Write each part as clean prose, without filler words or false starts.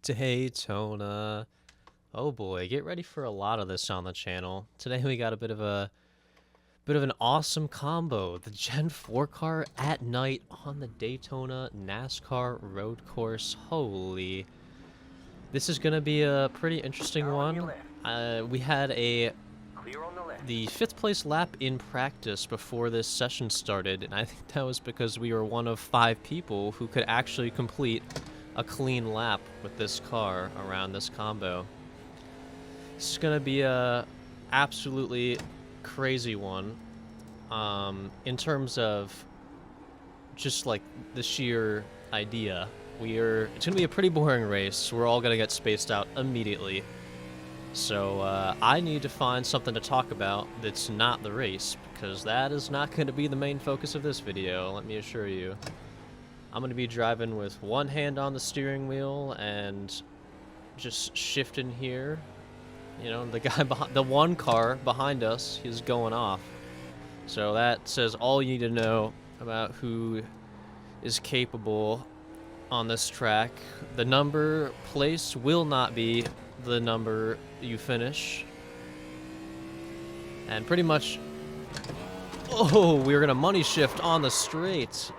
Daytona. Oh boy, get ready for a lot of this on the channel. Today we got a bit of an awesome combo. The Gen 4 car at night on the Daytona NASCAR road course. Holy. This is gonna be a pretty interesting one. We had the 5th place lap in practice before this session started, and I think that was because we were one of 5 people who could actually complete a clean lap with this car around this combo. This is gonna be a absolutely crazy one in terms of just like the sheer idea. It's gonna be a pretty boring race. We're all gonna get spaced out immediately. So I need to find something to talk about that's not the race, because that is not going to be the main focus of this video, let me assure you. I'm going to be driving with one hand on the steering wheel and just shifting here. You know, the guy behind, the one car behind us is going off. So that says all you need to know about who is capable on this track. The number place will not be the number you finish. And pretty much... Oh, we were gonna money shift on the straight.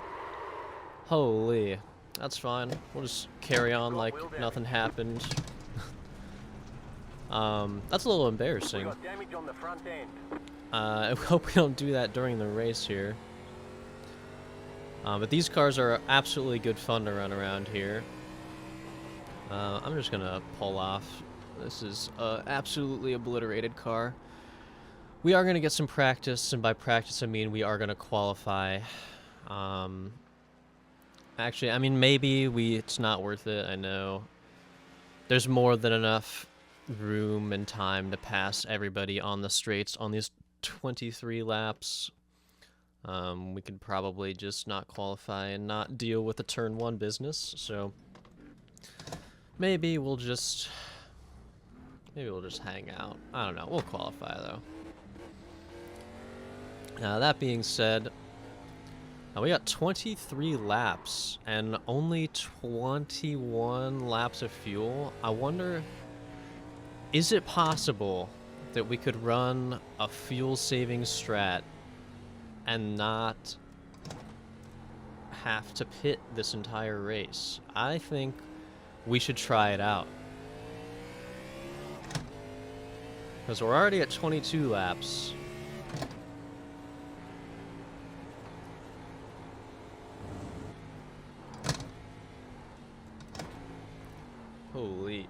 Holy. That's fine. We'll just carry on like nothing happened. That's a little embarrassing. I hope we don't do that during the race here. But these cars are absolutely good fun to run around here. I'm just gonna pull off. This is an absolutely obliterated car. We are gonna get some practice, and by practice I mean we are gonna qualify. Actually, I mean maybe it's not worth it, I know. There's more than enough room and time to pass everybody on the straights on these 23 laps. We could probably just not qualify and not deal with the turn 1 business, so maybe we'll just hang out. I don't know. We'll qualify, though. That being said, we got 23 laps and only 21 laps of fuel. I wonder, is it possible that we could run a fuel-saving strat and not have to pit this entire race? I think we should try it out. Because we're already at 22 laps. Holy.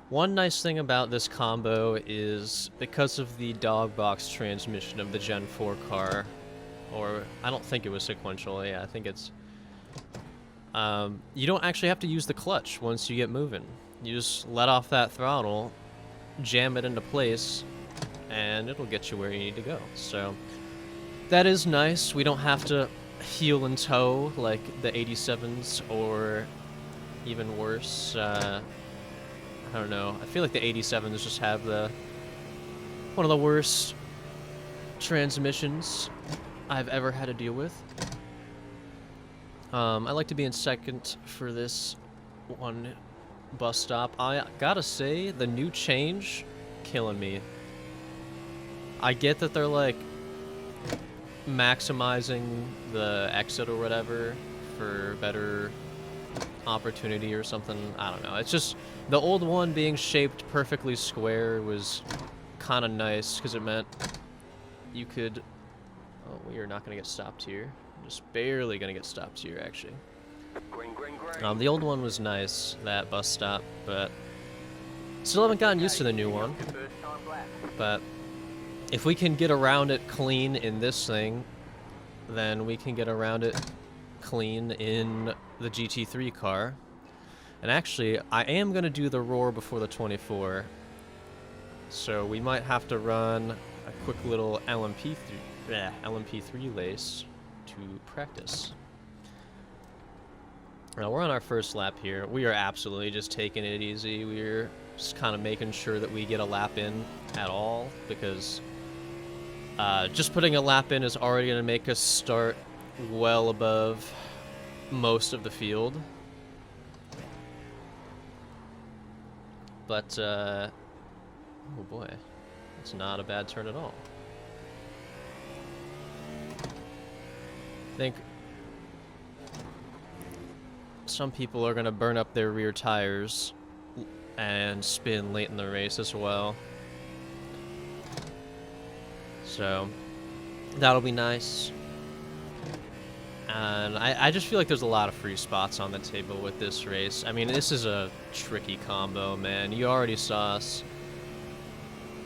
One nice thing about this combo is because of the dog box transmission of the Gen 4 car, or I don't think it was sequential, yeah, I think it's... you don't actually have to use the clutch once you get moving. You just let off that throttle, jam it into place, and it'll get you where you need to go. So that is nice. We don't have to heel and toe like the 87s, or even worse, I don't know. I feel like the 87s just have one of the worst transmissions I've ever had to deal with. I like to be in second for this one bus stop. I gotta say, the new change, killing me. I get that they're like maximizing the exit or whatever for better opportunity or something. I don't know. It's just the old one being shaped perfectly square was kind of nice because it meant you could... Oh, we are not going to get stopped here. Just barely going to get stopped here, actually. The old one was nice, that bus stop, but still haven't gotten used to the new one. But if we can get around it clean in this thing, then we can get around it clean in the GT3 car. And actually, I am going to do the Roar before the 24, so we might have to run a quick little LMP3 race to practice. Now, we're on our first lap here. We are absolutely just taking it easy. We're just kind of making sure that we get a lap in at all, because just putting a lap in is already going to make us start well above most of the field. But, oh boy, it's not a bad turn at all. I think some people are going to burn up their rear tires and spin late in the race as well. So, that'll be nice. And I just feel like there's a lot of free spots on the table with this race. I mean, this is a tricky combo, man. You already saw us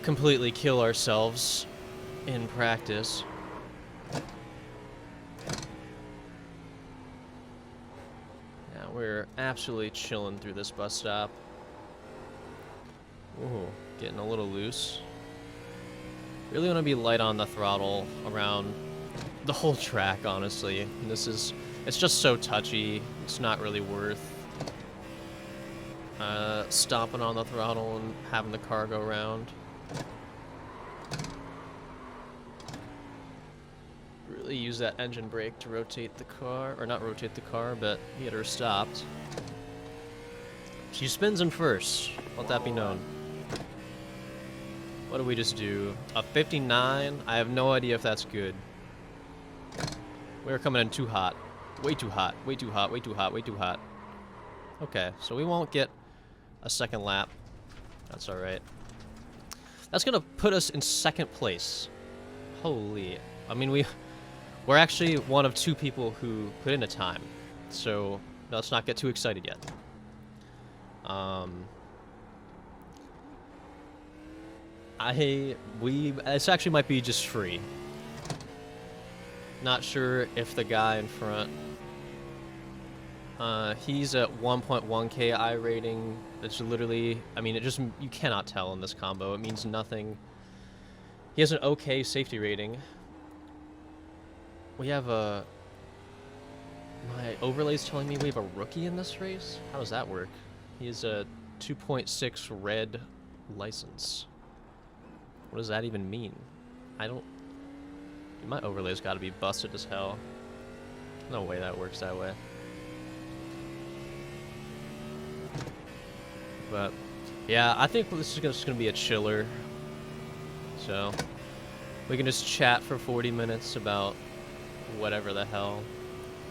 completely kill ourselves in practice. Yeah, we're absolutely chilling through this bus stop. Ooh, getting a little loose. Really want to be light on the throttle around the whole track, honestly. And it's just so touchy. It's not really worth stomping on the throttle and having the car go around. Really use that engine brake to rotate the car, or not rotate the car, but get her stopped. She spins in first. Let that be known. What do we just do? A 59? I have no idea if that's good. We're coming in too hot. Way too hot. Way too hot. Way too hot. Way too hot. Okay, so we won't get a second lap. That's alright. That's gonna put us in second place. Holy. I mean, we're actually one of 2 people who put in a time. So, let's not get too excited yet. This actually might be just free. Not sure if the guy in front, he's at 1.1k I rating. It's literally, I mean, you cannot tell in this combo. It means nothing. He has an okay safety rating. We have my overlay's telling me we have a rookie in this race? How does that work? He has a 2.6 red license. What does that even mean? My overlay's gotta be busted as hell. No way that works that way. But, yeah, I think this is just gonna be a chiller. So, we can just chat for 40 minutes about whatever the hell.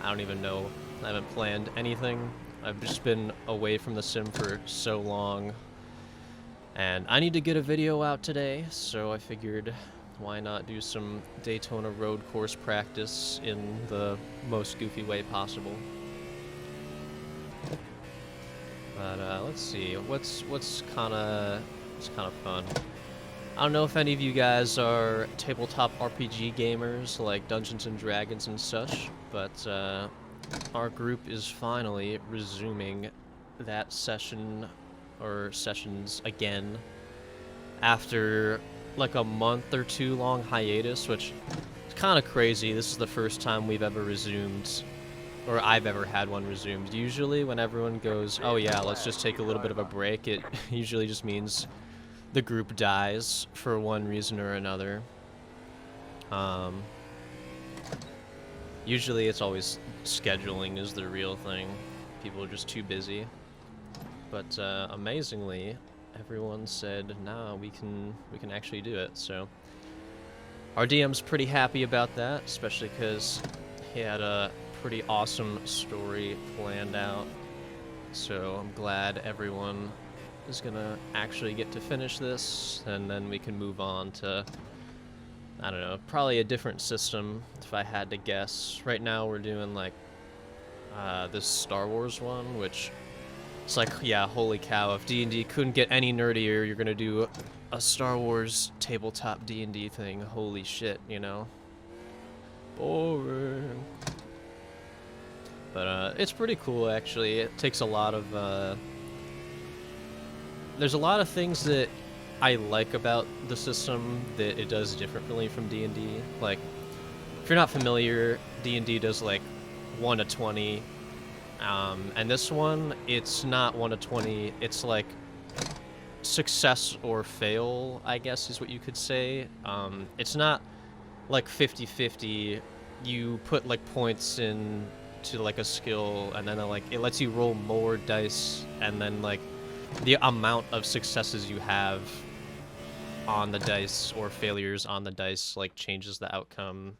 I don't even know. I haven't planned anything. I've just been away from the sim for so long. And I need to get a video out today, so I figured why not do some Daytona road course practice in the most goofy way possible. But let's see, what's kind of fun. I don't know if any of you guys are tabletop RPG gamers like Dungeons and Dragons and such, but our group is finally resuming that session or sessions again after like a month or 2 long hiatus, which is kind of crazy. This is the first time we've ever resumed, or I've ever had one resumed. Usually when everyone goes, oh yeah, let's just take a little bit of a break, it usually just means the group dies for one reason or another. Usually it's always scheduling is the real thing. People are just too busy. But amazingly, everyone said, nah, we can actually do it. So our DM's pretty happy about that, especially because he had a pretty awesome story planned out. So I'm glad everyone is gonna actually get to finish this, and then we can move on to, I don't know, probably a different system if I had to guess. Right now we're doing like this Star Wars one, which it's like, yeah, holy cow, if D&D couldn't get any nerdier, you're gonna do a Star Wars tabletop D&D thing. Holy shit, you know? Boring. But it's pretty cool, actually. It takes a lot of there's a lot of things that I like about the system that it does differently from D&D. Like, if you're not familiar, D&D does like 1 to 20. And this one, it's not 1 to 20, it's like success or fail, I guess is what you could say. It's not like 50-50, you put like points in to like a skill, and then like it lets you roll more dice, and then like the amount of successes you have on the dice or failures on the dice like changes the outcome.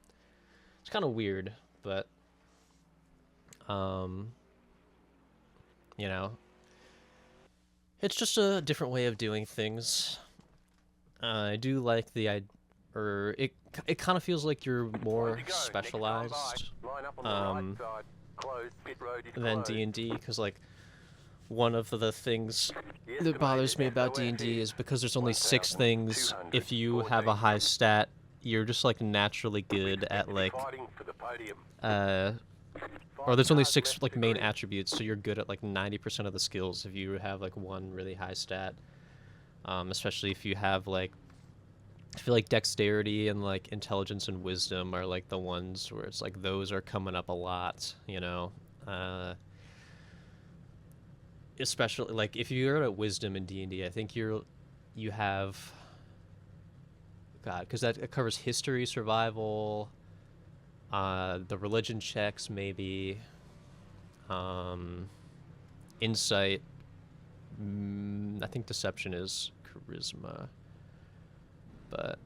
It's kind of weird, but you know, it's just a different way of doing things. I do like it kind of feels like you're more specialized than D&D, because like one of the things that bothers me about D&D is because there's only 6 things. If you have a high stat, you're just like naturally good at like or there's only 6 like main attributes, so you're good at like 90% of the skills if you have like one really high stat. Especially if you have like, I feel like dexterity and like intelligence and wisdom are like the ones where it's like those are coming up a lot, you know. Especially like if you're at wisdom in D&D, I think you have God, because it covers history, survival, the religion checks maybe, insight. I think deception is charisma, but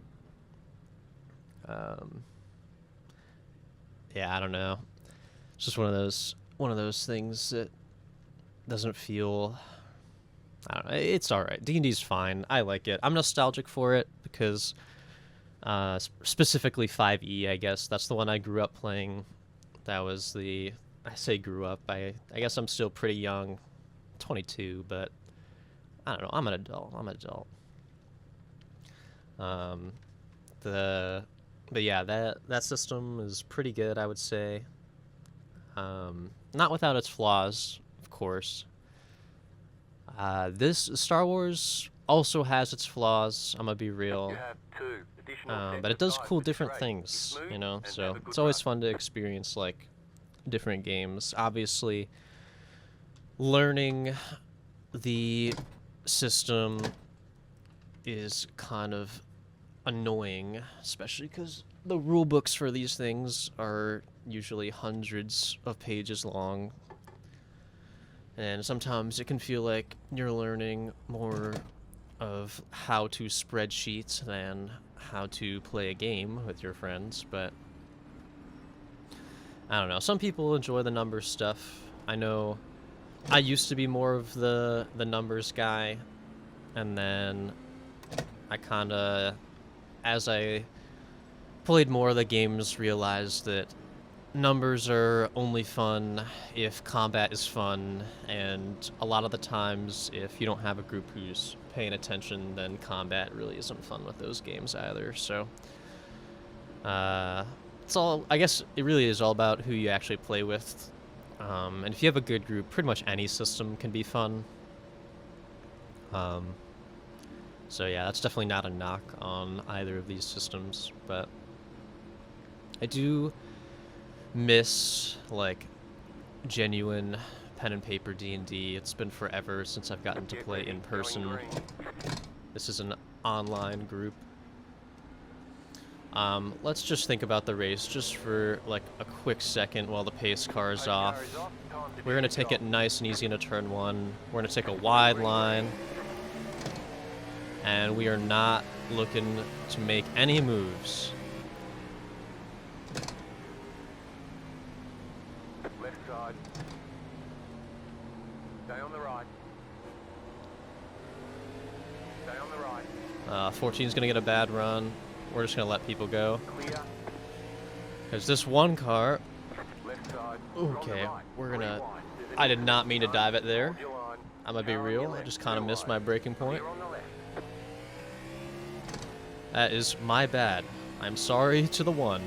yeah, I don't know. It's just one of those things that doesn't feel. I don't know. It's all right. D&D's fine. I like it. I'm nostalgic for it because specifically 5e, I guess. That's the one I grew up playing. That was I say grew up. I guess I'm still pretty young, 22, but I don't know. I'm an adult. But yeah, that system is pretty good, I would say. Not without its flaws, of course. This Star Wars also has its flaws, I'm gonna be real. But it does cool different things, you know, so it's always fun to experience, like, different games. Obviously, learning the system is kind of annoying, especially because the rule books for these things are usually hundreds of pages long. And sometimes it can feel like you're learning more of how to spreadsheet than how to play a game with your friends, but I don't know. Some people enjoy the numbers stuff. I know I used to be more of the numbers guy, and then I kind of, as I played more of the games, realized that numbers are only fun if combat is fun, and a lot of the times if you don't have a group who's paying attention, then combat really isn't fun with those games either. So it's all, I guess it really is all about who you actually play with, and if you have a good group, pretty much any system can be fun. So yeah, that's definitely not a knock on either of these systems, but I do miss like genuine pen and paper D&D. It's been forever since I've gotten to play in person. This is an online group. Let's just think about the race just for like a quick second while the pace car is off. We're gonna take it nice and easy into turn 1. We're gonna take a wide line, and we are not looking to make any moves. Left side. Stay on the right. Stay on the right. 14's gonna get a bad run. We're just gonna let people go. Clear. There's this one car. Left side. Okay, we're gonna. I did not mean to dive it there. I'm gonna be real. I just kind of missed my braking point. That is my bad. I'm sorry to the one.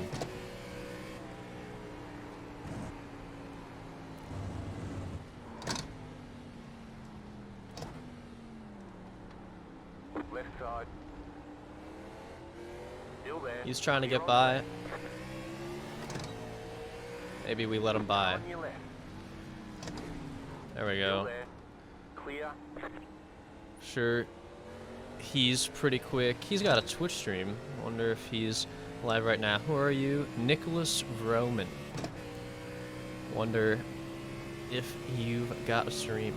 Left side. Still there. He's trying to get by. Maybe we let him by. On your left. There we Still go. there. Clear. Sure. He's pretty quick. He's got a Twitch stream. Wonder if he's live right now. Who are you? Nicholas Vroman. Wonder if you've got a stream.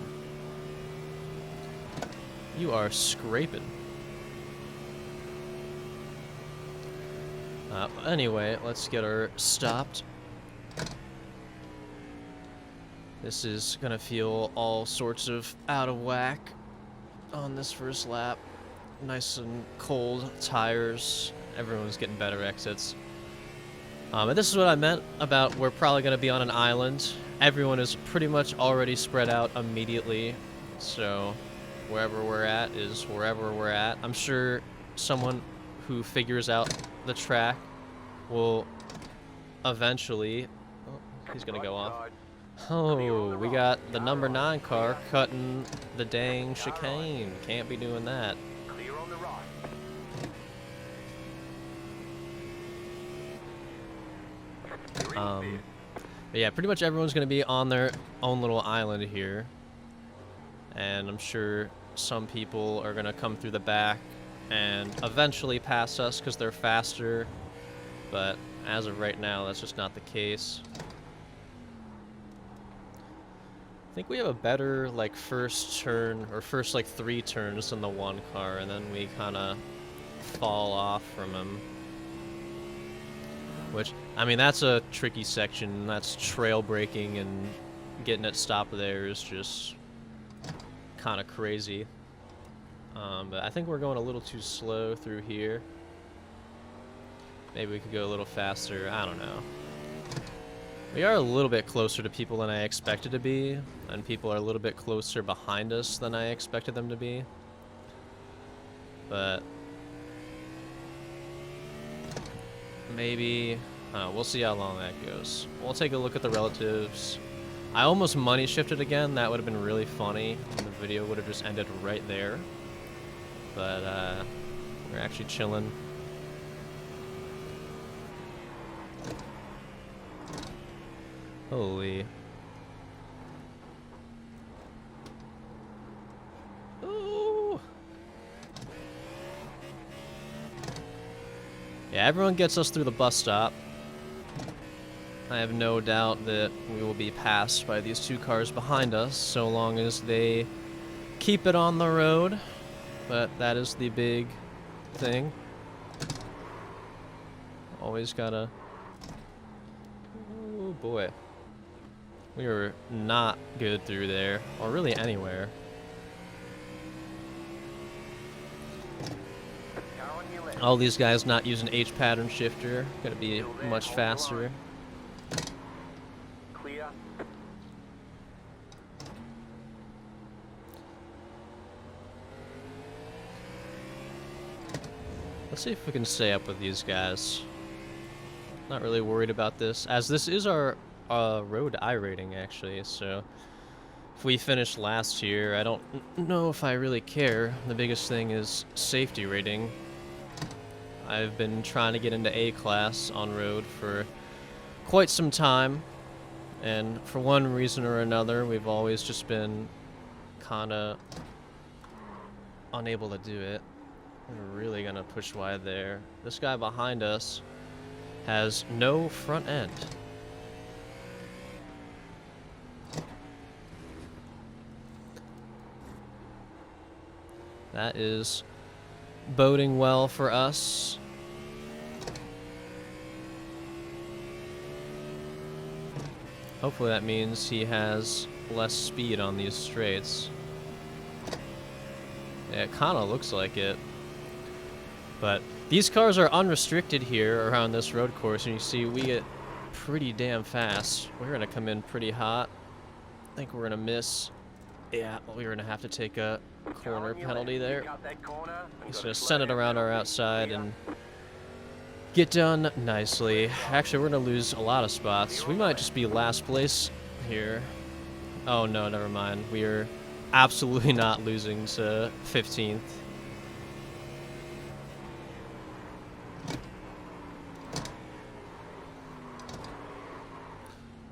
You are scraping. Anyway, let's get her stopped. This is gonna feel all sorts of out of whack on this first lap. Nice and cold tires. Everyone's getting better exits. And this is what I meant about we're probably gonna be on an island. Everyone is pretty much already spread out immediately, so wherever we're at is wherever we're at. I'm sure someone who figures out the track will eventually... Oh, he's gonna go off. Oh, we got the number 9 car cutting the dang chicane. Can't be doing that. Clear on the right. But yeah, pretty much everyone's gonna be on their own little island here. And I'm sure some people are gonna come through the back and eventually pass us because they're faster. But as of right now, that's just not the case. I think we have a better, like, first turn, or first, like, 3 turns than the 1 car, and then we kind of fall off from him. Which, I mean, that's a tricky section. That's trail braking, and getting it stopped there is just kind of crazy. But I think we're going a little too slow through here. Maybe we could go a little faster. I don't know. We are a little bit closer to people than I expected to be, and people are a little bit closer behind us than I expected them to be. But maybe, we'll see how long that goes. We'll take a look at the relatives. I almost money shifted again. That would have been really funny, and the video would have just ended right there. But we're actually chilling. Holy. Ooh. Yeah, everyone gets us through the bus stop. I have no doubt that we will be passed by these 2 cars behind us, so long as they keep it on the road. But that is the big thing. Always gotta... Oh boy. We were not good through there, or really anywhere. All these guys not using H pattern shifter, gonna be much faster. Clear. Let's see if we can stay up with these guys. Not really worried about this, as this is our road I rating actually, so if we finished last year, I don't know if I really care. The biggest thing is safety rating. I've been trying to get into A class on road for quite some time, and for one reason or another, we've always just been kinda unable to do it. We're really gonna push wide there. This guy behind us has no front end. That is boding well for us. Hopefully that means he has less speed on these straights. Yeah, it kind of looks like it. But these cars are unrestricted here around this road course, and you see we get pretty damn fast. We're going to come in pretty hot. I think we're going to miss. Yeah, we're going to have to take a corner penalty there. He's going to send it around our outside and get done nicely. Actually, we're going to lose a lot of spots. We might just be last place here. Oh, no, never mind. We are absolutely not losing to 15th.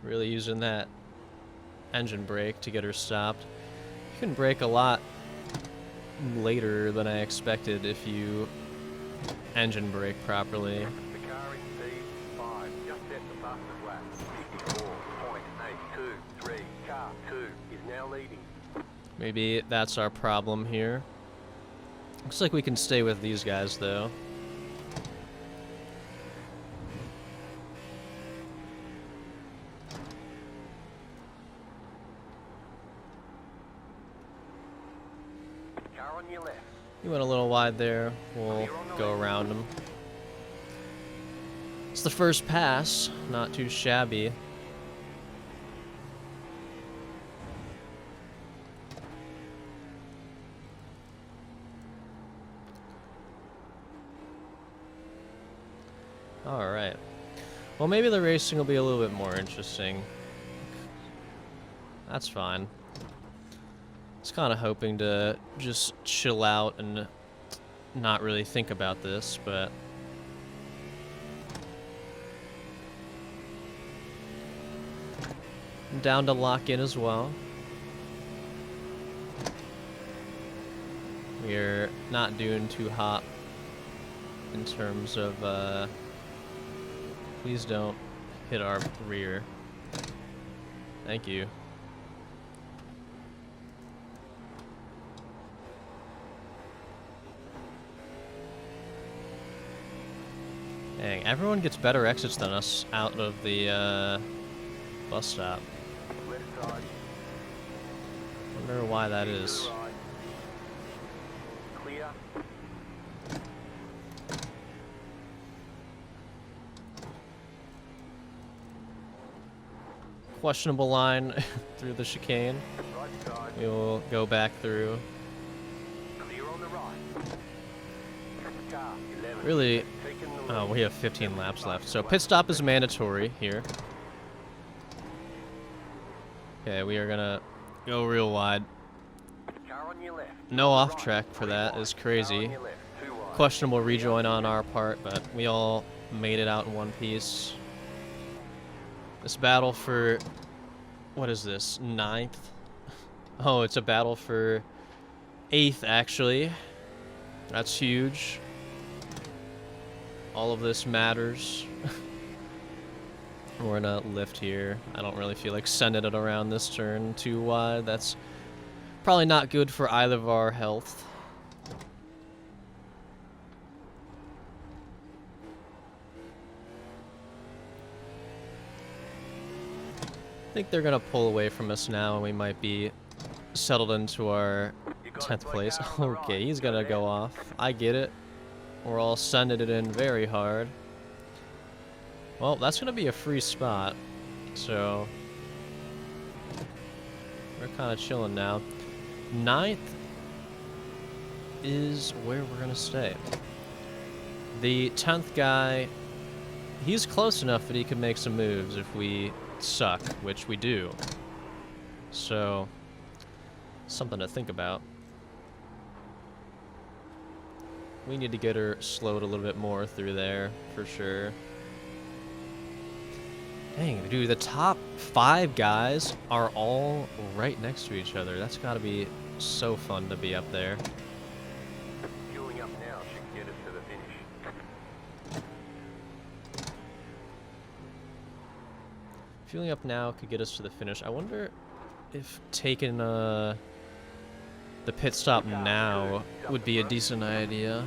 Really using that engine brake to get her stopped. You can brake a lot later than I expected if you engine brake properly. The car in P5, just set the fastest lap. 54.823. Car 2 is now leading. Maybe that's our problem here. Looks like we can stay with these guys, though. Car on your left. He went a little wide there. We'll go around him. It's the first pass. Not too shabby. Alright. Well, maybe the racing will be a little bit more interesting. That's fine. I was kind of hoping to just chill out and not really think about this, but... I'm down to lock in as well. We're not doing too hot in terms of, please don't hit our rear. Thank you. Dang, everyone gets better exits than us out of the bus stop. Left side. Wonder why that is. To the right. Clear. Questionable line through the chicane. Right side. We will go back through. Clear on the right. Car 11. Really, Taking the oh, lead. we have 15 laps left. So pit stop is mandatory here. Okay, we are gonna go real wide. Car on your left. No off Right. track for that is Car crazy. on your left. Too wide. Questionable rejoin on our part, but we all made it out in one piece. This battle for, what is this, 9th? Oh, it's a battle for 8th, actually. That's huge. All of this matters. We're gonna lift here. I don't really feel like sending it around this turn too wide. That's probably not good for either of our health. I think they're gonna pull away from us now, and we might be settled into our You got 10th it, place. car on the Okay, right. he's gonna left. go off. I get it. We're all sending it in very hard. Well, that's gonna be a free spot, so we're kind of chilling now. 9th is where we're gonna stay. The 10th guy, he's close enough that he could make some moves if we suck, which we do. So, something to think about. We need to get her slowed a little bit more through there, for sure. Dang, dude, the top 5 guys are all right next to each other. That's gotta be so fun to be up there. Fueling up now should get us to the finish. Fueling up now could get us to the finish. I wonder if taking the pit stop now would be a decent idea.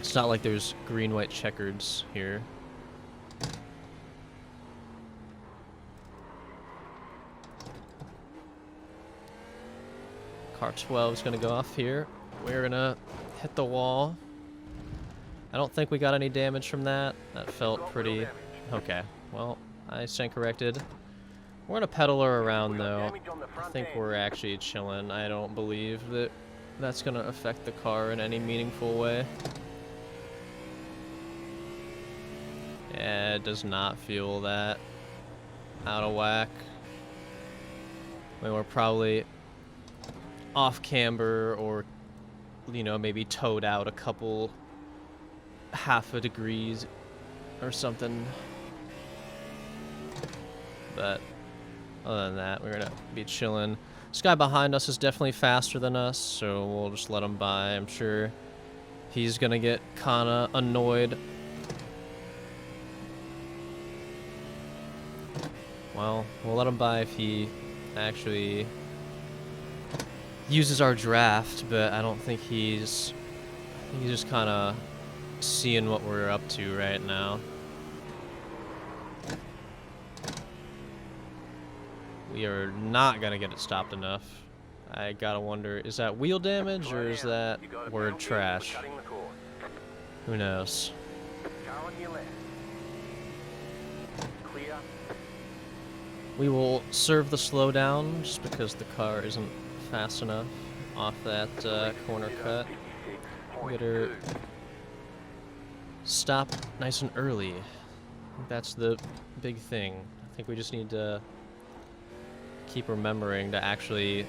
It's not like there's green-white checkers here. Car 12 is going to go off here. We're going to hit the wall. I don't think we got any damage from that. That felt Got pretty... real damage. Okay, well, I stand corrected. We're going to pedal her around, We got though. damage on the I front think end. we're actually chilling. I don't believe that that's going to affect the car in any meaningful way. Yeah, it does not feel that out of whack. I mean, we're probably off camber or, you know, maybe towed out a couple half a degrees or something. But other than that, we're gonna be chilling. This guy behind us is definitely faster than us, so we'll just let him by. I'm sure he's gonna get kinda annoyed. Well, we'll let him by if he actually uses our draft, but I don't think he's just kind of seeing what we're up to right now. We are not gonna get it stopped enough. I gotta wonder, is that wheel damage or is that word trash? Who knows? We will serve the slowdown just because the car isn't fast enough off that corner cut. We better stop nice and early. I think that's the big thing. I think we just need to keep remembering to actually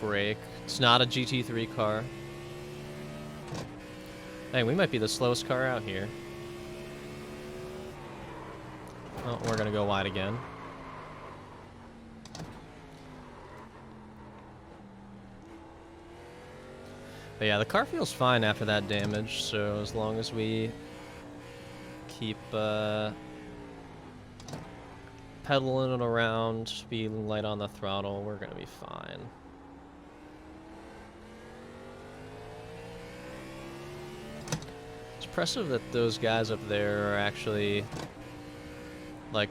brake. It's not a GT3 car. Hey, we might be the slowest car out here. Oh, we're gonna go wide again. But yeah, the car feels fine after that damage, so as long as we keep pedaling it around, being light on the throttle, we're gonna be fine. It's impressive that those guys up there are actually, like,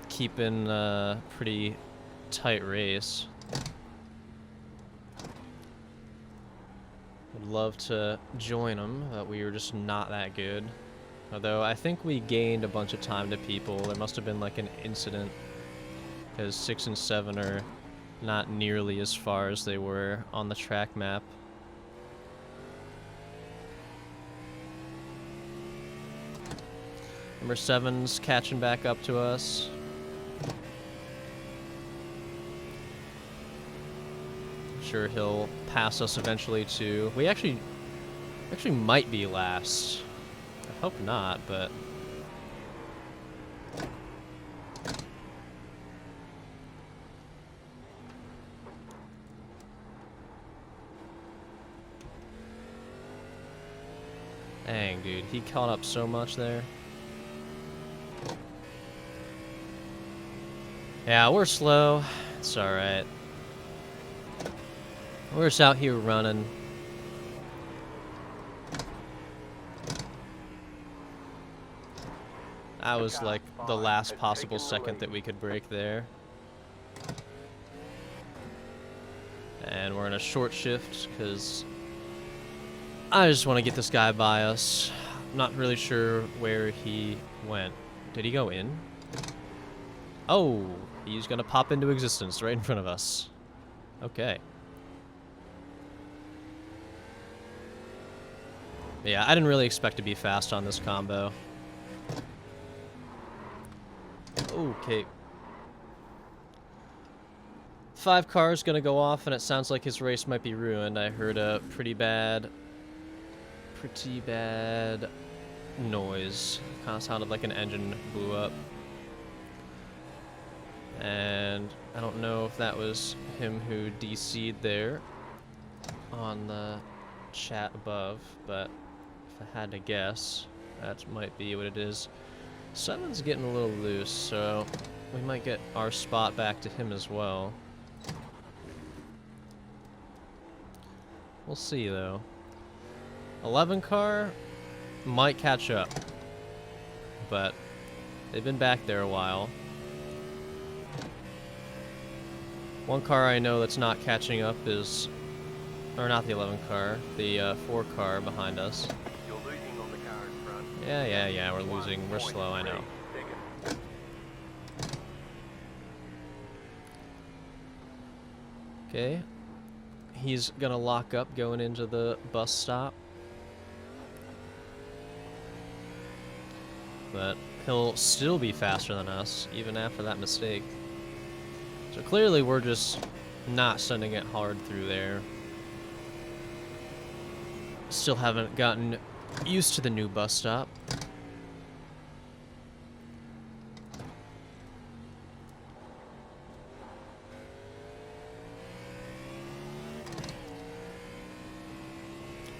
keeping a pretty tight race. Would love to join them, but we were just not that good. Although I think we gained a bunch of time to people. There must have been like an incident, because 6 and 7 are not nearly as far as they were on the track map. Number 7's catching back up to us. Sure he'll pass us eventually too. We actually might be last. I hope not, but dang, dude, he caught up so much there. Yeah, we're slow. It's all right. We're just out here running. That was like the last possible second that we could break there. And we're in a short shift because I just want to get this guy by us. I'm not really sure where he went. Did he go in? Oh, he's gonna pop into existence right in front of us. Okay. Yeah, I didn't really expect to be fast on this combo. Okay. 5 cars gonna go off, and it sounds like his race might be ruined. I heard a pretty bad noise. Kind of sounded like an engine blew up. And I don't know if that was him who DC'd there on the chat above, but if I had to guess, that might be what it is. 7's getting a little loose, so we might get our spot back to him as well. We'll see, though. 11 car might catch up, but they've been back there a while. One car I know that's not catching up is, or not the 11 car, the 4 car behind us. You're losing on the car in front. Yeah, we're losing. We're slow, I know. Okay. He's gonna lock up going into the bus stop. But he'll still be faster than us, even after that mistake. So clearly we're just not sending it hard through there. Still haven't gotten used to the new bus stop.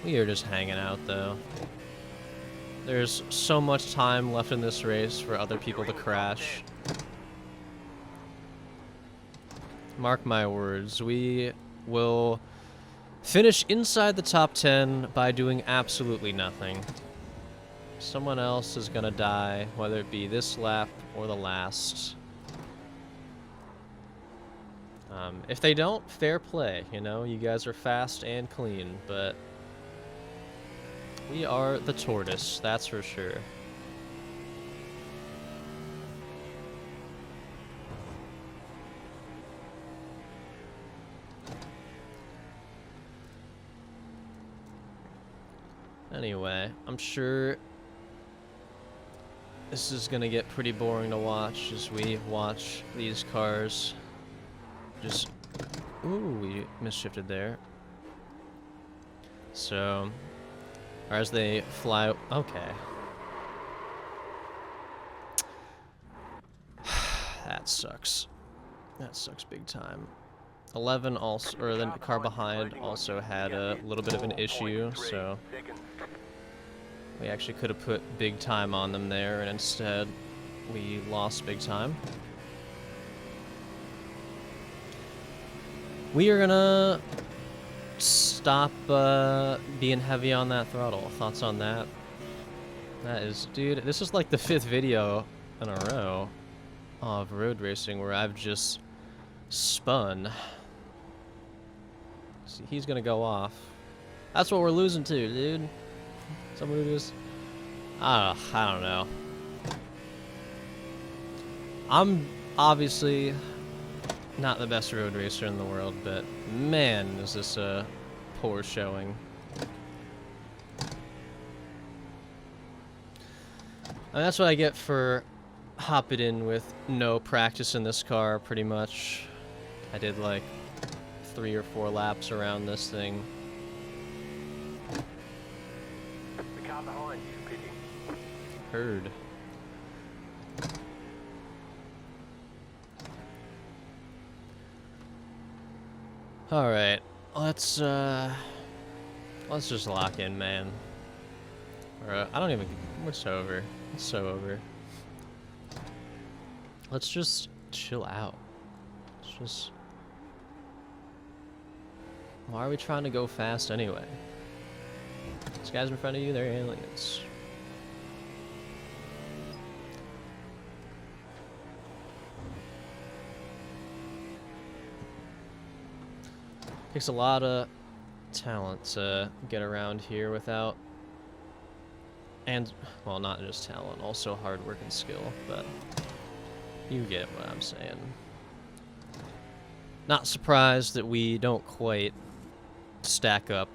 We are just hanging out, though. There's so much time left in this race for other people to crash. Mark my words, we will finish inside the top 10 by doing absolutely nothing. Someone else is gonna die, whether it be this lap or the last. If they don't, fair play, you know? You guys are fast and clean, but we are the tortoise, that's for sure. Anyway, I'm sure this is gonna get pretty boring to watch as we watch these cars just... Ooh, we misshifted there. So, or as they fly... Okay. That sucks. That sucks big time. 11 also, or the car behind also had a little bit of an issue, so we actually could have put big time on them there, and instead we lost big time. We are gonna stop being heavy on that throttle. Thoughts on that? That is, dude, this is like the 5th video in a row of road racing where I've just spun. See, he's gonna go off. That's what we're losing to, dude. Someone who just... I don't know. I'm obviously not the best road racer in the world, but man, is this a poor showing. And that's what I get for hopping in with no practice in this car, pretty much. I did like 3 or 4 laps around this thing. The car behind you, pitting. Heard. Alright, let's just lock in, man. Or, I don't even... It's over. It's so over. Let's just chill out. Let's just... Why are we trying to go fast anyway? These guys in front of you, they're aliens. Takes a lot of talent to get around here without... And, well, not just talent, also hard work and skill, but you get what I'm saying. Not surprised that we don't quite stack up.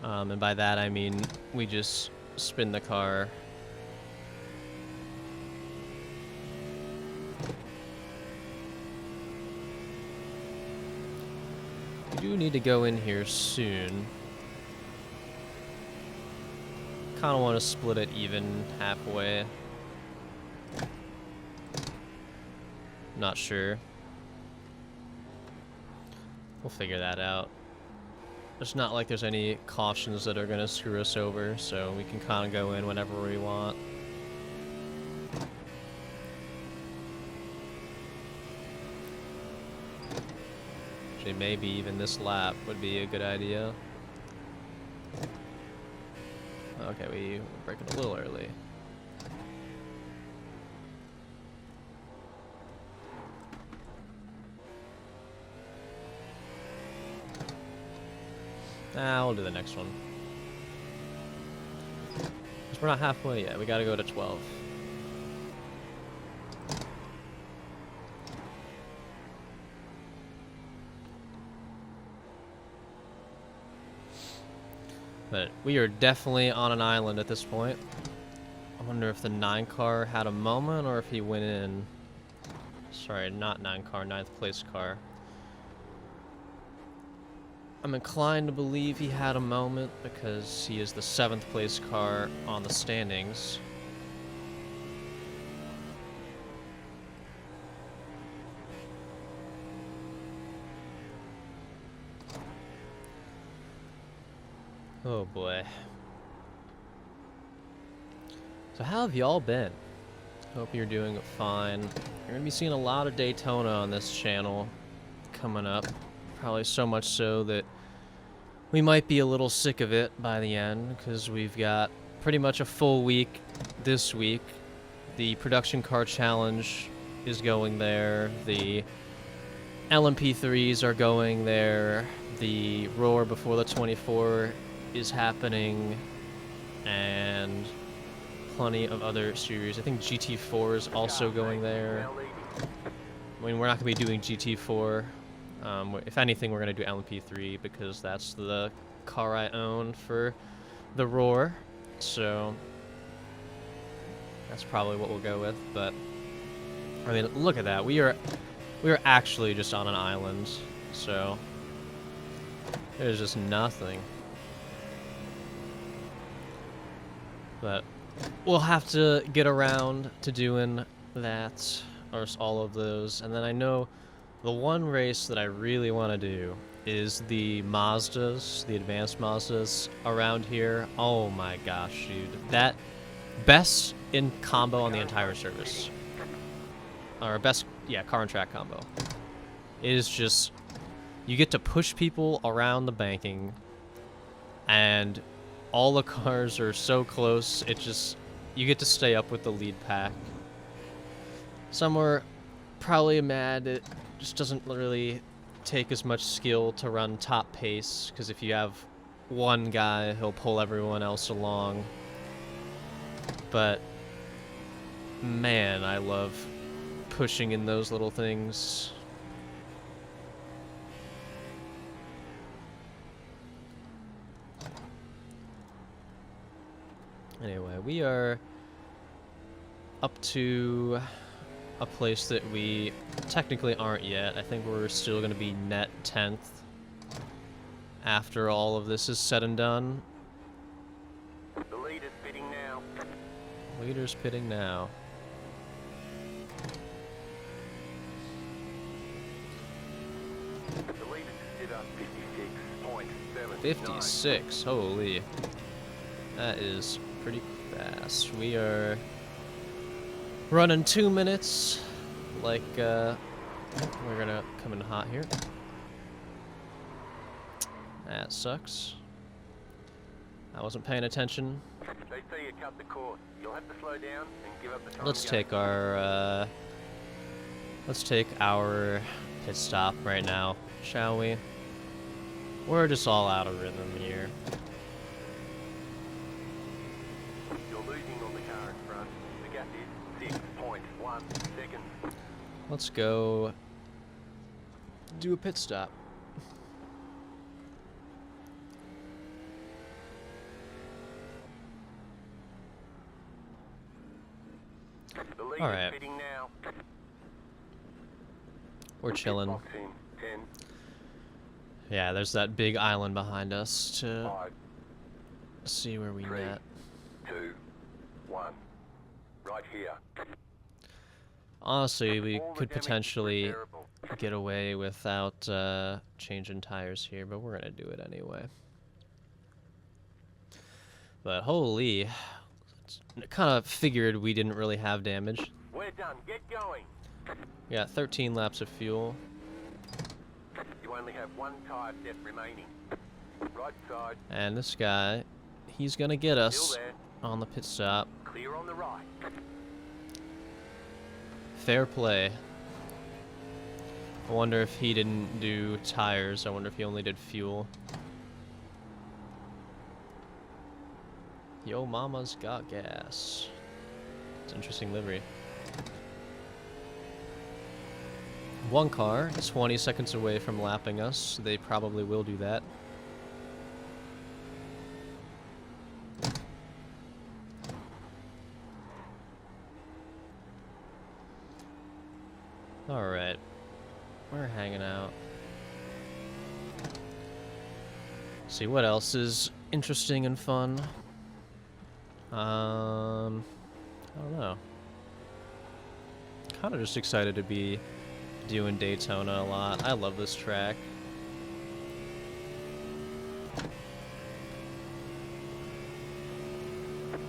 And by that I mean we just spin the car. We do need to go in here soon. Kind of want to split it even halfway. Not sure. We'll figure that out. It's not like there's any cautions that are going to screw us over, so we can kind of go in whenever we want. Actually, maybe even this lap would be a good idea. Okay, we break it a little early. We'll do the next one. Because we're not halfway yet. We gotta go to 12. But we are definitely on an island at this point. I wonder if the 9 car had a moment or if he went in. Sorry, not 9 car, 9th place car. I'm inclined to believe he had a moment because he is the 7th place car on the standings. Oh boy. So how have y'all been? Hope you're doing fine. You're gonna be seeing a lot of Daytona on this channel coming up. Probably so much so that we might be a little sick of it by the end, because we've got pretty much a full week this week. The production car challenge is going there. The LMP3s are going there. The Roar Before the 24 is happening. And plenty of other series. I think GT4 is also going there. I mean, we're not going to be doing GT4. If anything, we're going to do LMP3 because that's the car I own for the Roar. So that's probably what we'll go with. But I mean, look at that. We are actually just on an island. So there's just nothing. But we'll have to get around to doing that, or all of those. And then I know the one race that I really want to do is the Mazdas, the advanced Mazdas around here. Oh my gosh, dude. That best in combo on the entire service. Or best, yeah, car and track combo. It is just, you get to push people around the banking, and all the cars are so close, it just, you get to stay up with the lead pack. Some are probably mad it just doesn't really take as much skill to run top pace, because if you have one guy, he'll pull everyone else along. But man, I love pushing in those little things. Anyway, we are up to a place that we technically aren't yet. I think we're still going to be net 10th after all of this is said and done. The leader's pitting now. Leader's pitting now. The leader just did a 56.7. 56, holy. That is pretty fast. We are running 2 minutes. Like, we're gonna come in hot here. That sucks. I wasn't paying attention. They say you cut the course. You'll have to slow down and give up the time. Let's take our pit stop right now, shall we? We're just all out of rhythm here. You're losing on the car in front. The gap is 6.1 seconds. Let's go do a pit stop. The leader's All right. pitting now. We're chilling. Box in 10, Yeah, there's that big island behind us to 5, see where we 3, net. 2, 1. Right here. Honestly, we All the could damage is potentially repairable. get away without changing tires here, but we're gonna do it anyway. But holy, kind of figured we didn't really have damage. We're done. Get going. We got 13 laps of fuel. You only have one tire set remaining. Right side. And this guy, he's gonna get Still us there. on the pit stop. Clear on the right. Fair play. I wonder if he didn't do tires. I wonder if he only did fuel. Yo mama's got gas. It's an interesting livery. One car, 20 seconds away from lapping us. They probably will do that. Alright. We're hanging out. See what else is interesting and fun. I don't know. Kind of just excited to be doing Daytona a lot. I love this track.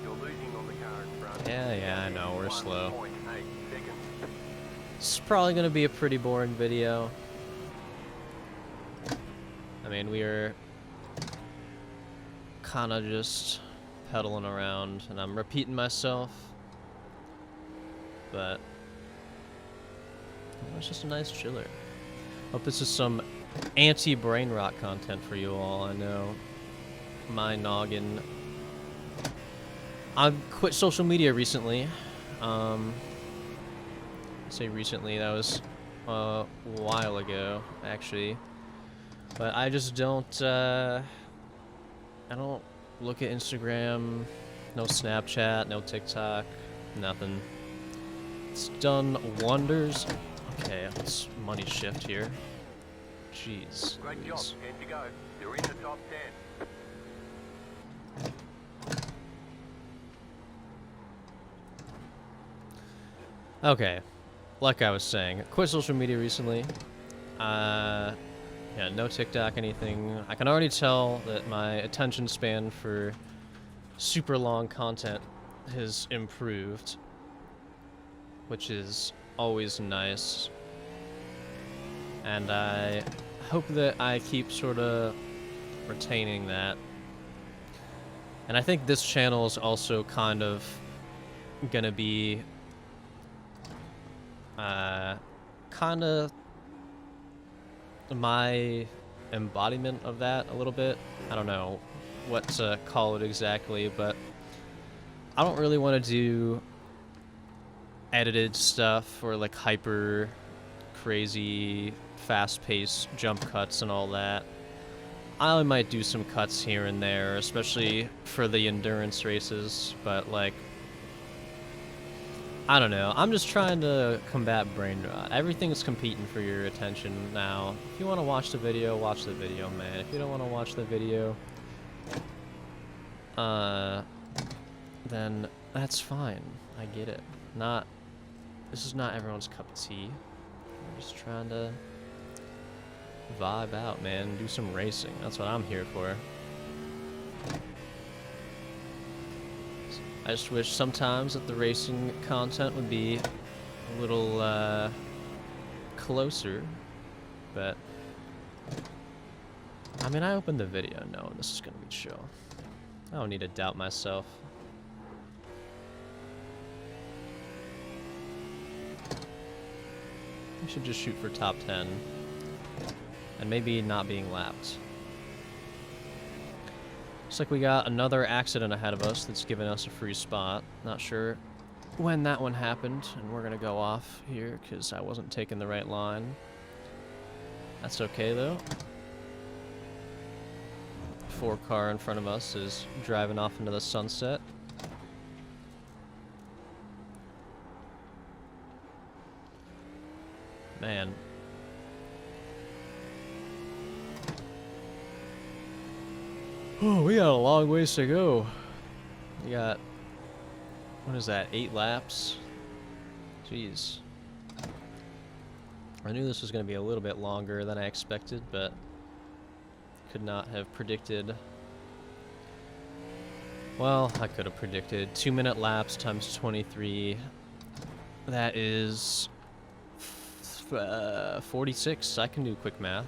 You're losing on the car in front. Yeah, I know, we're slow. 1.8 seconds. It's probably gonna be a pretty boring video. I mean, we are kind of just pedaling around, and I'm repeating myself, but it's just a nice chiller. Hope this is some anti-brain rot content for you all. I know my noggin. I quit social media recently. Say recently, that was a while ago, actually. But I just don't, I don't look at Instagram, no Snapchat, no TikTok, nothing. It's done wonders. Okay, let's money shift here. Jeez. Great job. 10 to go. You're in the top 10. Okay, like I was saying, quit social media recently. Yeah, no TikTok, anything. I can already tell that my attention span for super long content has improved, which is always nice. And I hope that I keep sort of retaining that. And I think this channel is also kind of gonna be kind of my embodiment of that a little bit. I don't know what to call it exactly, but I don't really want to do edited stuff or like hyper crazy fast-paced jump cuts and all that. I might do some cuts here and there, especially for the endurance races, but like, I don't know. I'm just trying to combat brain rot. Everything's competing for your attention now. If you want to watch the video, man. If you don't want to watch the video, then that's fine. I get it. This is not everyone's cup of tea. I'm just trying to vibe out, man. Do some racing. That's what I'm here for. I just wish sometimes that the racing content would be a little closer, but I mean, I opened the video knowing this is gonna be chill. I don't need to doubt myself. We should just shoot for top 10 and maybe not being lapped. Looks like we got another accident ahead of us that's giving us a free spot. Not sure when that one happened, and we're gonna go off here because I wasn't taking the right line. That's okay though. 4 car in front of us is driving off into the sunset. Man. Oh, we got a long ways to go. We got, what is that, 8 laps? Jeez. I knew this was going to be a little bit longer than I expected, but could not have predicted. Well, I could have predicted 2-minute laps times 23. That is 46. I can do quick math.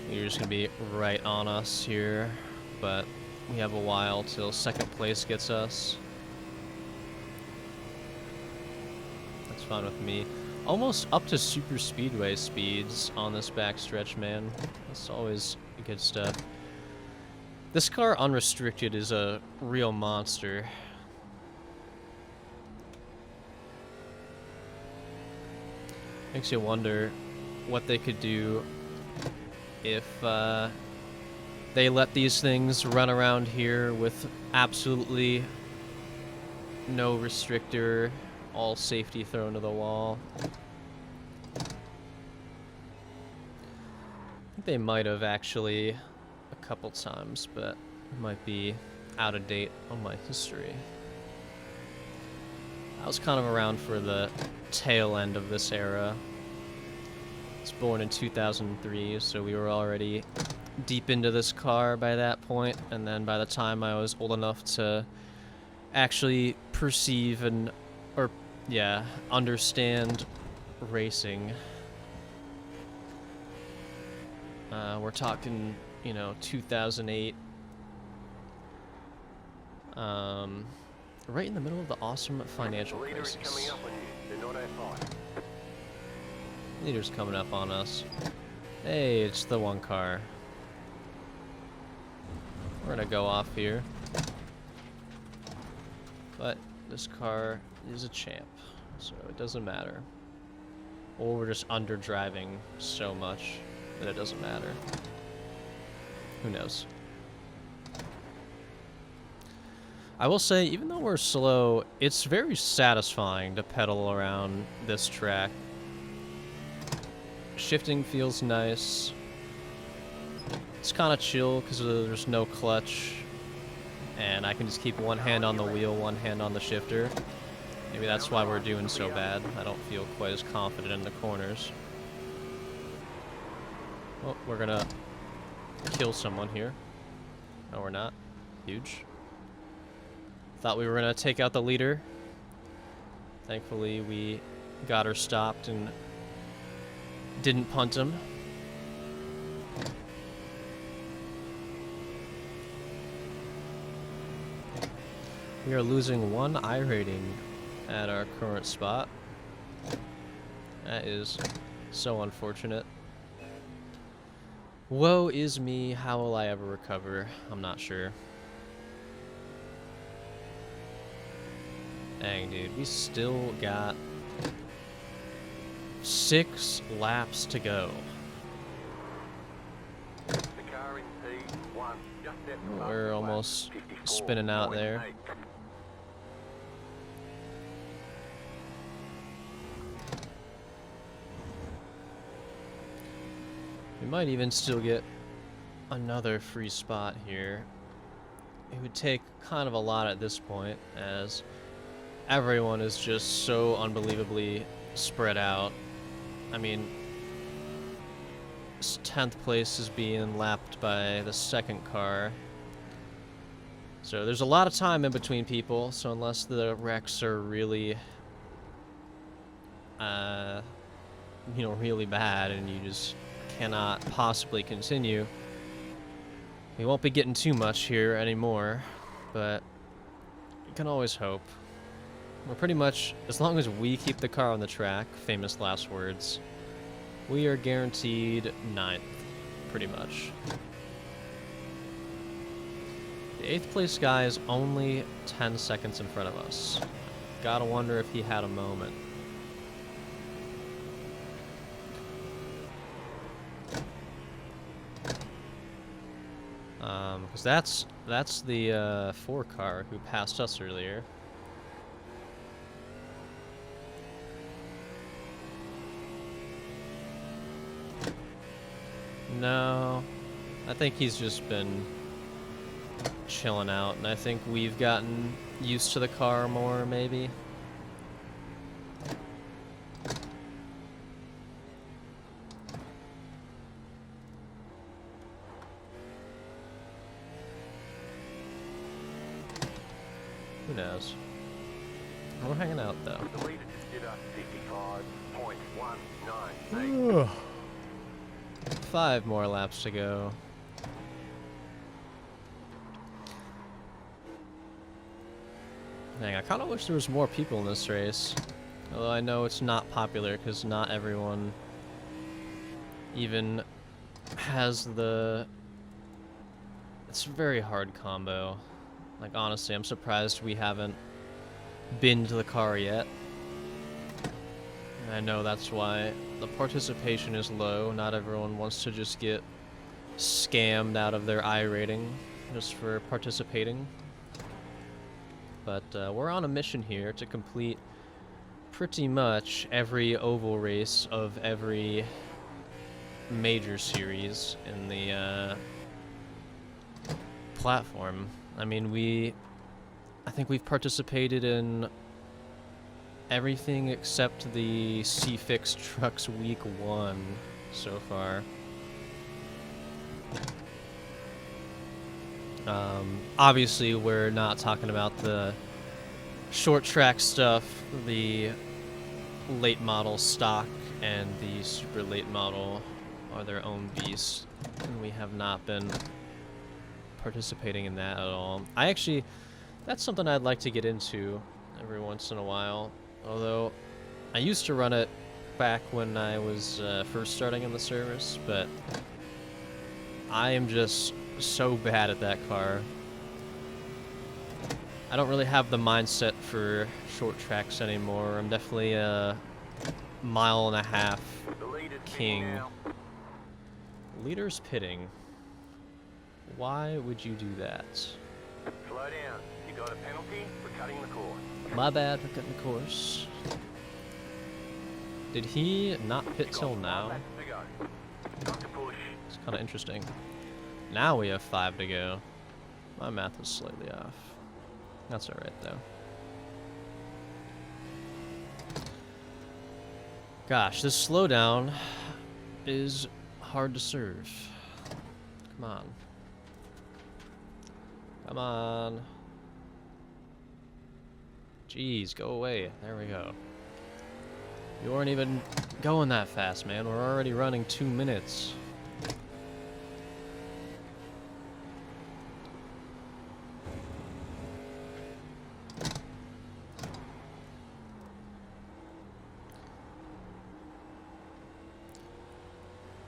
You're just gonna be right on us here, but we have a while till second place gets us. That's fine with me. Almost up to super speedway speeds on this backstretch, man. That's always good stuff. This car unrestricted is a real monster. Makes you wonder what they could do if they let these things run around here with absolutely no restrictor, all safety thrown to the wall. I think they might have actually a couple times, but it might be out of date on my history. I was kind of around for the tail end of this era. I was born in 2003, so we were already deep into this car by that point, and then by the time I was old enough to actually perceive and or yeah, understand racing. We're talking, you know, 2008. Right in the middle of the awesome financial The leader is coming crisis. up on you. They're not out far. Leader's coming up on us. Hey, it's the one car. We're gonna go off here. But this car is a champ, so it doesn't matter. Or we're just underdriving so much that it doesn't matter. Who knows? I will say, even though we're slow, it's very satisfying to pedal around this track. Shifting feels nice. It's kind of chill because there's no clutch. And I can just keep one hand on the wheel, one hand on the shifter. Maybe that's why we're doing so bad. I don't feel quite as confident in the corners. Oh, we're gonna kill someone here. No, we're not. Huge. Thought we were gonna take out the leader. Thankfully, we got her stopped and didn't punt him. We are losing 1 I rating at our current spot. That is so unfortunate. Woe is me, how will I ever recover? I'm not sure. Dang, dude, we still got 6 laps to go. The car in P1. Just stepped above We're the almost 54.8. spinning out there. We might even still get another free spot here. It would take kind of a lot at this point, as everyone is just so unbelievably spread out. I mean, 10th place is being lapped by the second car. So there's a lot of time in between people, so unless the wrecks are really, you know, really bad and you just cannot possibly continue, we won't be getting too much here anymore, but you can always hope. We're pretty much, as long as we keep the car on the track, famous last words, we are guaranteed 9th, pretty much. The 8th place guy is only 10 seconds in front of us. Gotta wonder if he had a moment. Because that's the 4 car who passed us earlier. No, I think he's just been chilling out, and I think we've gotten used to the car more, maybe. Who knows? We're hanging out, though. The leader just did a 55.198. 5 more laps to go. Dang, I kind of wish there was more people in this race. Although I know it's not popular because not everyone even has the... It's a very hard combo. Like, honestly, I'm surprised we haven't been to the car yet. And I know that's why the participation is low. Not everyone wants to just get scammed out of their I rating just for participating. But we're on a mission here to complete pretty much every oval race of every major series in the platform. I mean, I think we've participated in everything except the C-Fix Trucks Week 1 so far. Obviously, we're not talking about the short track stuff, the late model stock and the super late model are their own beast, and we have not been participating in that at all. That's something I'd like to get into every once in a while, although I used to run it back when I was first starting in the service, but I am just so bad at that car. I don't really have the mindset for short tracks anymore. I'm definitely a mile-and-a-half The leader's king. pitting now. Leader's pitting. Why would you do that? Slow down. You got a penalty for cutting the course. My bad for cutting the course. Did he not pit You got till 5 now? laps to go. Not to push. It's kind of interesting. Now we have 5 to go. My math was slightly off. That's alright, though. Gosh, this slowdown is hard to serve. Come on. Come on. Jeez, go away. There we go. You weren't even going that fast, man. We're already running 2 minutes.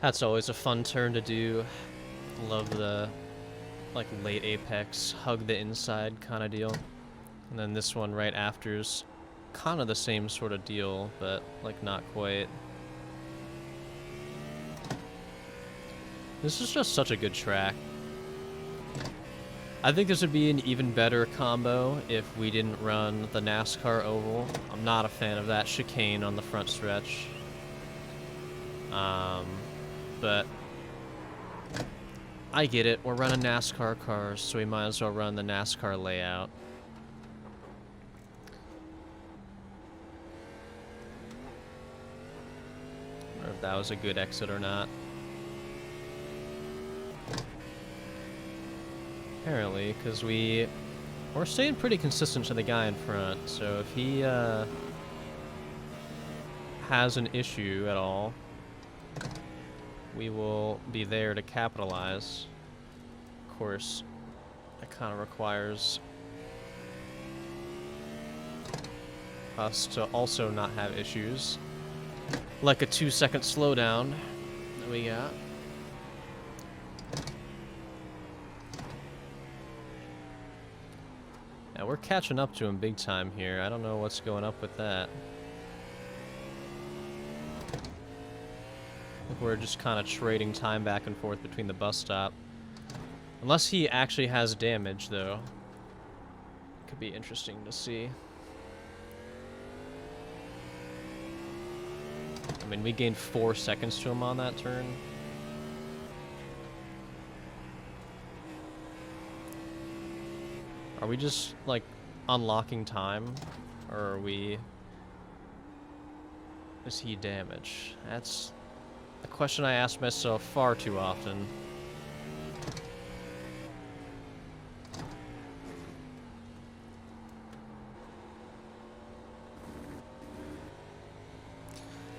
That's always a fun turn to do. Love the, like, late apex, hug the inside kind of deal. And then this one right after's kind of the same sort of deal, but, like, not quite. This is just such a good track. I think this would be an even better combo if we didn't run the NASCAR oval. I'm not a fan of that chicane on the front stretch. But I get it. We're running NASCAR cars, so we might as well run the NASCAR layout. I don't know if that was a good exit or not. Apparently, because we're staying pretty consistent to the guy in front, so if he has an issue at all, we will be there to capitalize. Of course, that kind of requires us to also not have issues, like a 2-second slowdown that we got. Yeah, we're catching up to him big time here. I don't know what's going up with that. We're just kind of trading time back and forth between the bus stop. Unless he actually has damage, though. Could be interesting to see. I mean, we gained 4 seconds to him on that turn. Are we just, like, unlocking time? Or are we... Is he damaged? That's a question I ask myself far too often.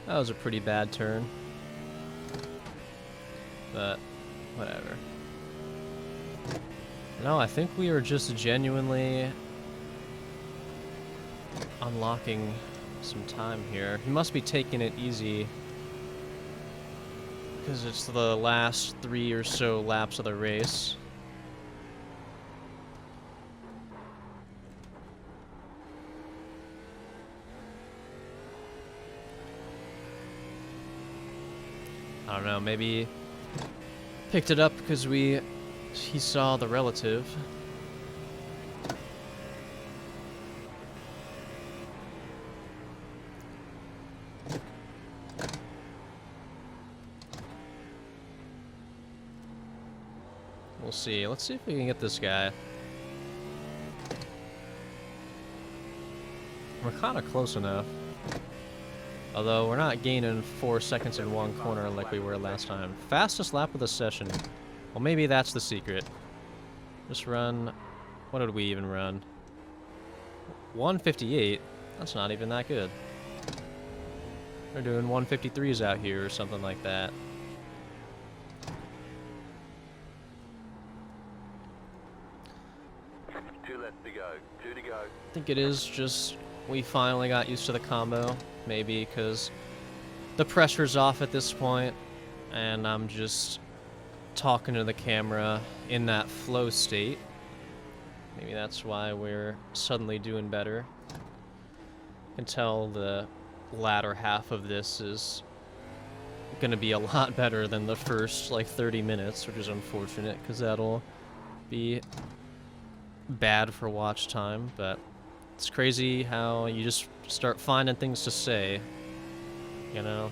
That was a pretty bad turn. But, whatever. No, I think we are just genuinely unlocking some time here. He must be taking it easy, because it's the last 3 or so laps of the race. I don't know, maybe picked it up because he saw the relative. We'll see. Let's see if we can get this guy. We're kind of close enough. Although we're not gaining 4 seconds in one corner like we were last time. Fastest lap of the session. Well, maybe that's the secret. Just run... What did we even run? 158? That's not even that good. They're doing 153s out here or something like that. Two left to go. Two to go. I think it is just we finally got used to the combo. Maybe because the pressure's off at this point, and I'm just talking to the camera in that flow state. Maybe that's why we're suddenly doing better. I can tell the latter half of this is gonna be a lot better than the first like 30 minutes, which is unfortunate because that'll be bad for watch time. But it's crazy how you just start finding things to say, you know.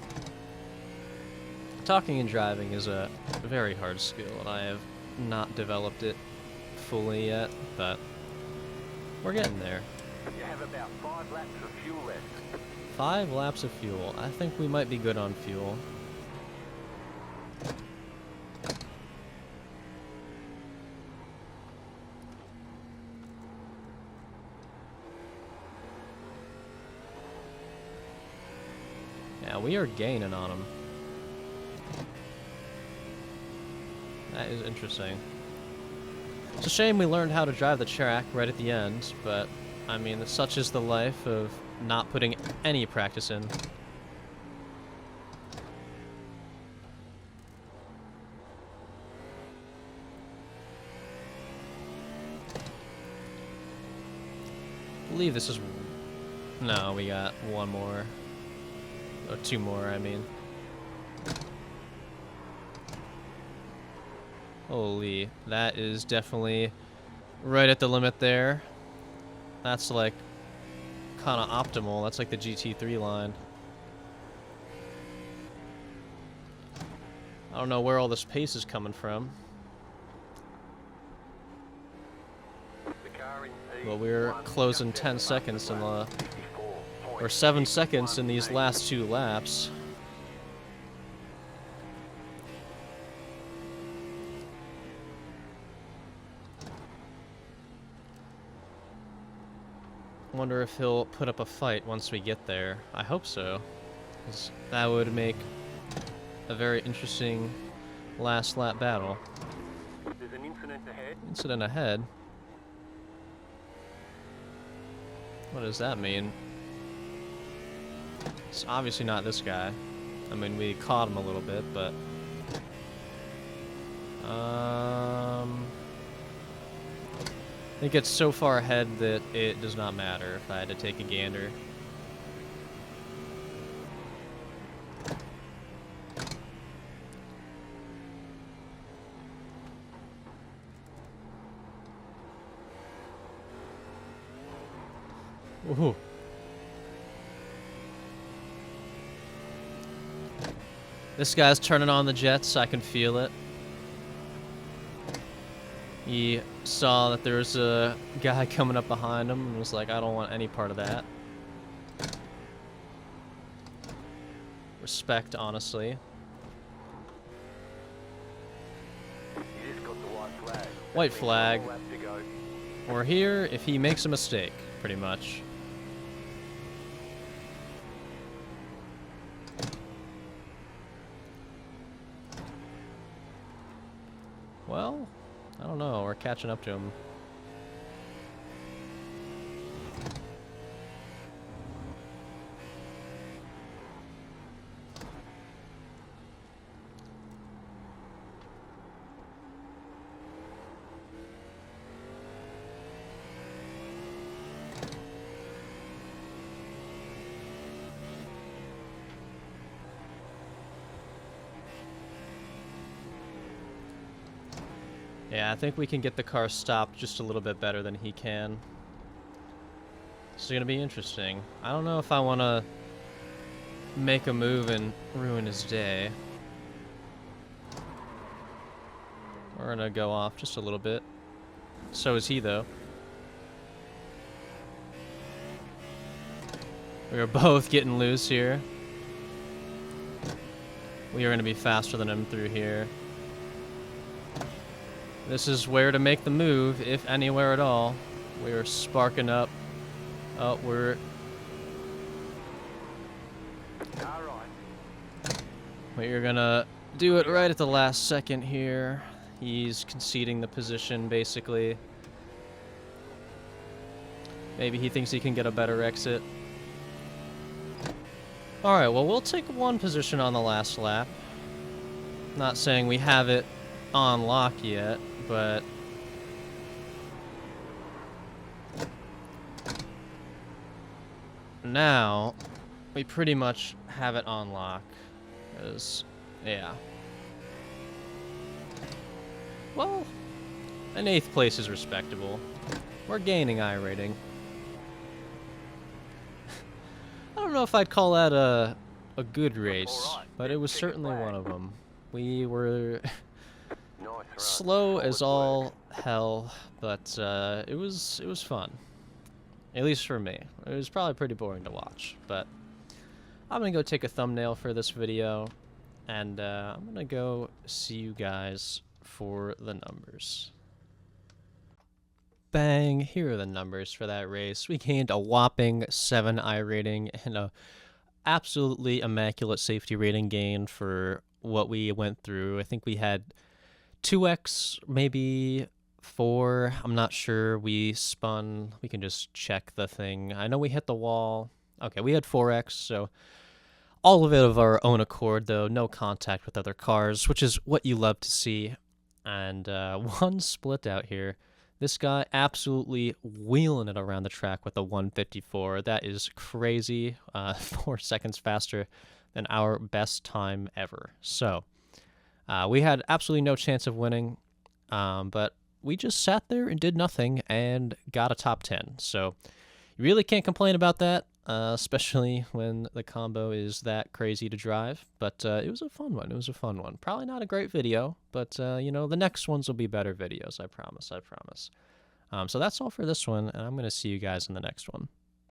Talking and driving is a very hard skill, and I have not developed it fully yet, but we're getting there. You have about 5 laps of fuel left. 5 laps of fuel. I think we might be good on fuel. Yeah, we are gaining on them. That is interesting. It's a shame we learned how to drive the track right at the end, but I mean, such is the life of not putting any practice in. I believe this is... No, we got one more. Or 2 more, I mean. Holy, that is definitely right at the limit there. That's like kind of optimal. That's like the GT3 line. I don't know where all this pace is coming from. Well, we're closing 10 seconds in the... or 7 seconds in these last 2 laps. Wonder if he'll put up a fight once we get there. I hope so, 'cause that would make a very interesting last lap battle. There's an incident ahead. Incident ahead? What does that mean? It's obviously not this guy. I mean, we caught him a little bit, but... I think it's so far ahead that it does not matter if I had to take a gander. Ooh. This guy's turning on the jets, I can feel it. He saw that there was a guy coming up behind him and was like, I don't want any part of that. Respect, honestly. You just got the white flag. White flag. Lap to go. We're here if he makes a mistake, pretty much. Well, I don't know, we're catching up to him. Yeah, I think we can get the car stopped just a little bit better than he can. This is gonna be interesting. I don't know if I want to make a move and ruin his day. We're gonna go off just a little bit. So is he, though. We are both getting loose here. We are gonna be faster than him through here. This is where to make the move, if anywhere at all. We are sparking up Oh, we're... All right. We're gonna do it right at the last second here. He's conceding the position, basically. Maybe he thinks he can get a better exit. Alright, well, we'll take one position on the last lap. Not saying we have it on lock yet, but... now, we pretty much have it on lock. 'Cause, yeah. Well, an 8th place is respectable. We're gaining iRating. I don't know if I'd call that a good race, but it was certainly one of them. We were Nice run. slow as Solid all hell, but it was fun. At least for me. It was probably pretty boring to watch, but I'm gonna go take a thumbnail for this video, and I'm gonna go see you guys for the numbers. Bang, here are the numbers for that race. We gained a whopping 7 iRating and a absolutely immaculate safety rating gain for what we went through. I think we had 2x, maybe 4. I'm not sure. We spun. We can just check the thing. I know we hit the wall. Okay, we had 4x, so all of it of our own accord, though. No contact with other cars, which is what you love to see. And one split out here. This guy absolutely wheeling it around the track with a 154. That is crazy. 4 seconds faster than our best time ever. So we had absolutely no chance of winning, but we just sat there and did nothing and got a top 10. So you really can't complain about that, especially when the combo is that crazy to drive. But it was a fun one. It was a fun one. Probably not a great video, but, you know, the next ones will be better videos. I promise. I promise. So that's all for this one, and I'm going to see you guys in the next one.